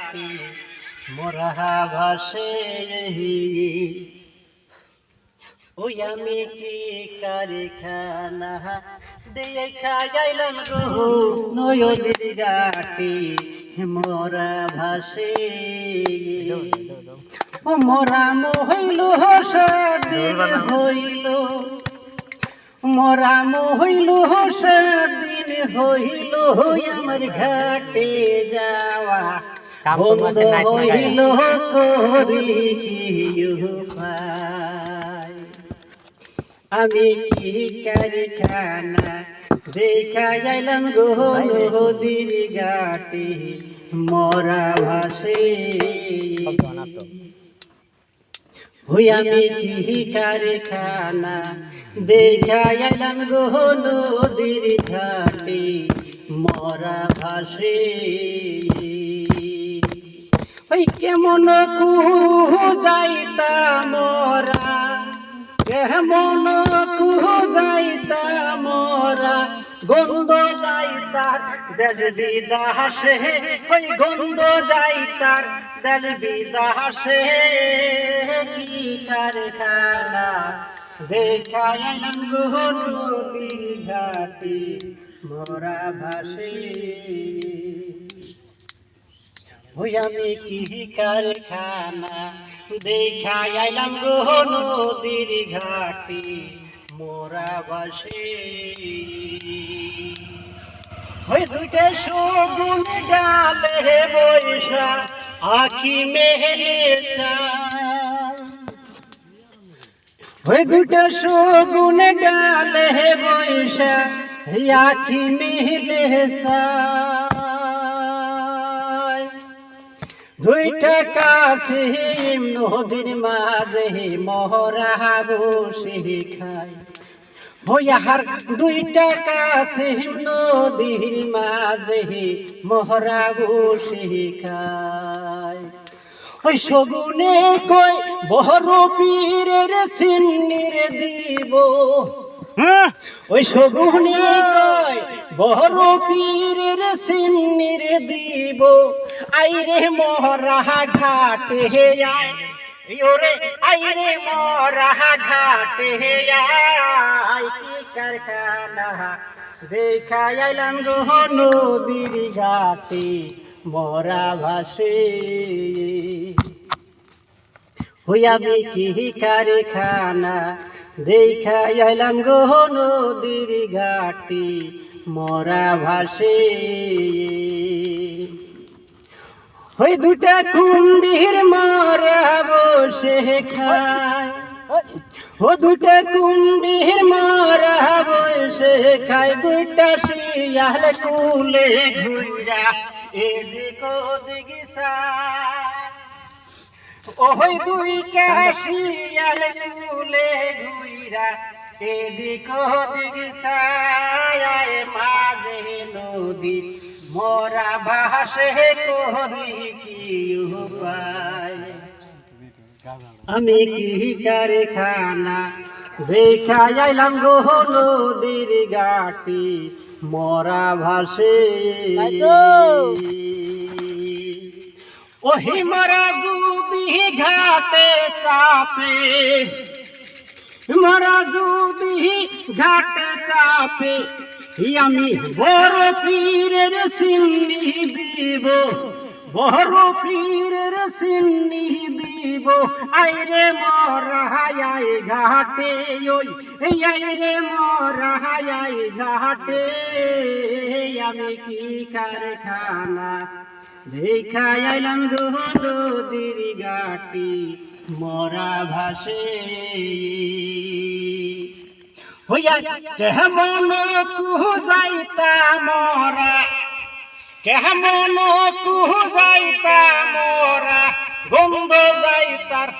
ঘাটে মোরা ভাসে ওই আমি কি কারখানা দিয়ে খাইলাম গো নদীর ঘাটে মোরা ভাসে ও মোরা মহিল সেদিন হইল মোরা মহিল সেদিন হইল আমার ঘাটে যাওয়া বন্ধ হইল করি কি উপায় আমি কি কারখানা দেখা যাইলাম গো নদীর ঘাটে মোরা ভাসে ওই আমি কি কারখানা দেখা যাইলাম গো নদীর ঘাটে মোরা ভাসে ওই কেমন কুহু যাইতা মোরা কেমন কুহু যাইতা মোরা গন্ধ যাইতার দেশ বিদাসে ওই গন্ধ যাইতার দেশ বিদাসে কি কারখানা দেখা এলাম গো নদীর ঘাটে মোরা ভাসে ওই আমি কি কারখানা দেখা আইলাম গো নদীর ঘাটে মোরা ভাসে ওই দুইটা সগুন ডালে বৈশা আখি মেলে চায় ওই দুইটা সগুন ডালে বৈশা আখি মেলে চায় দুইটা কাশিম নদীর মাঝে মোরা বসে খায় ওই আহার দুইটা কাশিম নদীর মাঝে মোরা বসে খায় ওই সগুনে কই বড় পীরের সিন্নির দিব ওই সগুনে কই বড় পীরের সিন্নির দিব আইরে মোরা ঘাটে আয় ওরে আইরে মোরা ঘাটে আয় কি কারখানা দেখা আইলাম গো নদীর ঘাটে মোরা ভাসে ওই আমি কি কারখানা দেখা আইলাম গো নদীর ঘাটে মোরা ভাসে ওই দুটা কুম্ভীর মারা বসে খায় ও দুটা কুম্ভীর মারা বসে খায় দুইটা শিয়াল কুলে ঘুরা এদিক ওদিক ওই দুইটা শিয়াল কুলে ঘুরা এদিক ওদিক মাঝে নদী মোরা ভাসে করি কি উপায় আমি কি কারখানা দেখা আইলাম গো নদীর ঘাটে মোরা ভাসে ওহি মোরা যদি ঘাটে চাপে মোরা যদি ঘাটে চাপে আমি বড় পীরের সিন্নি দিব বড় পীরের সিন্নি দিব আইরে মোরা আই ঘাটে ওই আইরে মোরা আই ঘাটে আমি কি কারখানা দেখা আইলাম গো নদীর ঘাটে মোরা ভাসে হইয়া কেমন কুহু যাইতা মোরা কেমন কুহু যাইতা মোরা গন্ধ যাইতার